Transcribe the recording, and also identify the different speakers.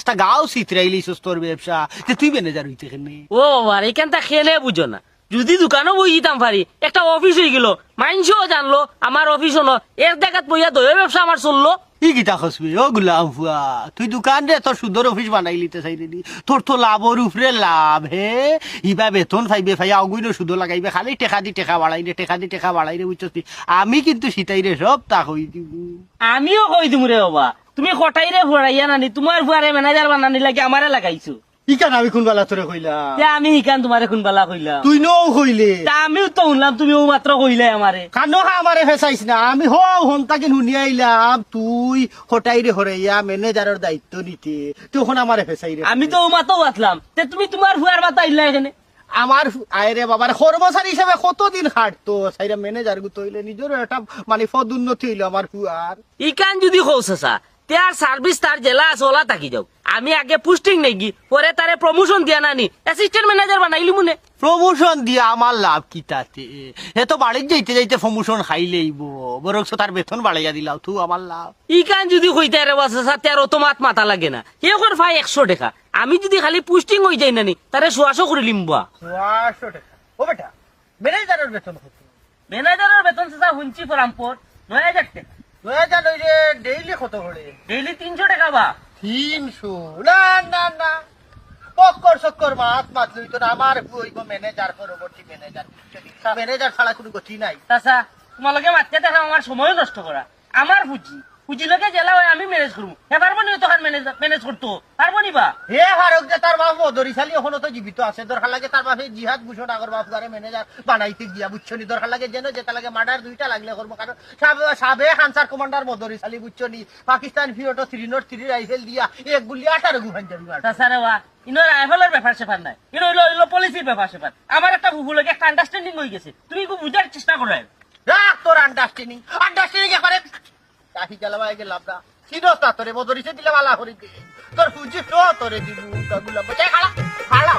Speaker 1: 5টা গাও চিত্রাইলিছস তোর ব্যবসা তুই ম্যানেজার হইতে কেনে
Speaker 2: ও বাবা এখানটা খেলে বুঝো না যদি দোকানও বই দিতাম পারি একটা অফিস হয়ে গেল মাইনসও জানলো আমার অফিস হলো এর দেখাত বইয়া দই ব্যবসা আমার চললো
Speaker 1: ই গীতা খসবি ও গুলাম ফুয়া তুই দোকান রে তোর সুন্দর অফিস বানাই লিতে চাই রে তোর তো লাভর উপরে লাভ হে ইবা বেতন পাইবে ভাই অগুইনো শুধু লাগাইবে খালি টেকা দি টেকা বাড়াই রে টেকা দি টেকা বাড়াই রে বুঝছিস আমি কিন্তু সীতাই রে সব তা কই দিব
Speaker 2: আমিও কই দিম রে বাবা তুমি কটাই রে ভরাইয়া নানি তোমার ফুয়ারে ম্যানেজার বানানি লাগে আমারে লাগাইছো
Speaker 1: ইকান আমি কোন বেলা তোরে কইলাম
Speaker 2: আমি হিকান তোমারে কোন বেলা কইলাম
Speaker 1: তুই নও কইলে
Speaker 2: আমিও তো শুনলাম তুমিও মাত্র কইলে আমারে
Speaker 1: কানো আমারে ফেসাইছ না আমি হন্তাকে শুনি আইলাম তুই হটাই রে হরাইয়া ম্যানেজারের দায়িত্ব নিতে তখন আমারে ফেসাই রে
Speaker 2: আমি তো মাতো বাতলাম তে তুমি তোমার ফুয়ার মাতা আইলা এখানে
Speaker 1: আমার আয়রে বাবার কর্মচারী হিসেবে কতদিন খাটতো সাইরা ম্যানেজার গুতো হইলে নিজের একটা মানে পদোন্নতি হইলো আমার ফুয়ার
Speaker 2: ইকান যদি খৌসা তার সার্ভিস তার জেলা আছে ওলা থাকি যাও আমি আগে পোস্টিং নেই গি পরে তারে প্রমোশন দিয়া নানি অ্যাসিস্ট্যান্ট ম্যানেজার বানাইলি মনে
Speaker 1: প্রমোশন দিয়া আমার লাভ কি তাতে এ তো বাড়ির যাইতে যাইতে প্রমোশন খাইলেইব বরং তার বেতন বাড়াইয়া দিলাও তুই আমার লাভ
Speaker 2: ইকান যদি কইতে রে বাসা তার অত মাথা লাগে না এ কর ভাই 100 টাকা আমি যদি খালি পোস্টিং হই যাই নানি তারে 100 করে লিমবা
Speaker 1: 100 টাকা ও বেটা ম্যানেজারের বেতন কত
Speaker 2: ম্যানেজারের বেতন সাসা হুঞ্চি পরামপুর 9000 টাকা
Speaker 1: 2000 হইলে ডেইলি কত করে
Speaker 2: ডেইলি 300 টাকা বা
Speaker 1: 300 না না না পক্কর সক্কর মাত লইত না আমার হইব ম্যানেজার পরবর্তী ম্যানেজার ছাড়া কোনো গতি নাই
Speaker 2: চাচা তোমালোকে মাততে দেখা আমার সময় নষ্ট করা আমার পুঁজিলোকে জেলা হয় আমি ম্যানেজ করবো হে পারবো নি তখন ম্যানেজ করতো পারবো নি বা
Speaker 1: হে ফারুক যে তার বাপ মদরিশালী এখনো তো জীবিত আছে দরকার লাগে তার বাপে জিহাদ ঘোষণা আগর বাপ গারে ম্যানেজার বানাইতে গিয়া বুঝছো নি দরকার লাগে যেন যেটা লাগে মার্ডার 2টা লাগলে করবো কারণ সাবে হানসার কমান্ডার মদরিশালী বুঝছো নি পাকিস্তান ফিরোটো 303 রাইফেল দিয়া এক গুলি 18 গুহান যাবি
Speaker 2: চাচা রে ওয়া ইনো রাইফেলের ব্যাপার সেপার নাই ইনো হইলো পলিসির ব্যাপার সেপার আমার একটা বুবুলকে একটা আন্ডারস্ট্যান্ডিং হয়ে গেছে তুমি একটু বুঝার চেষ্টা করো
Speaker 1: রাখ তোর আন্ডারস্ট্যান্ডিং একেবারে কাহি গেলাবা একে লাভটা সিনস্তা তোরে মদরিশে দিলে বালা করে তোর পুঁজি তো তোরে দিবু কাগুলা বচাই খালা খালা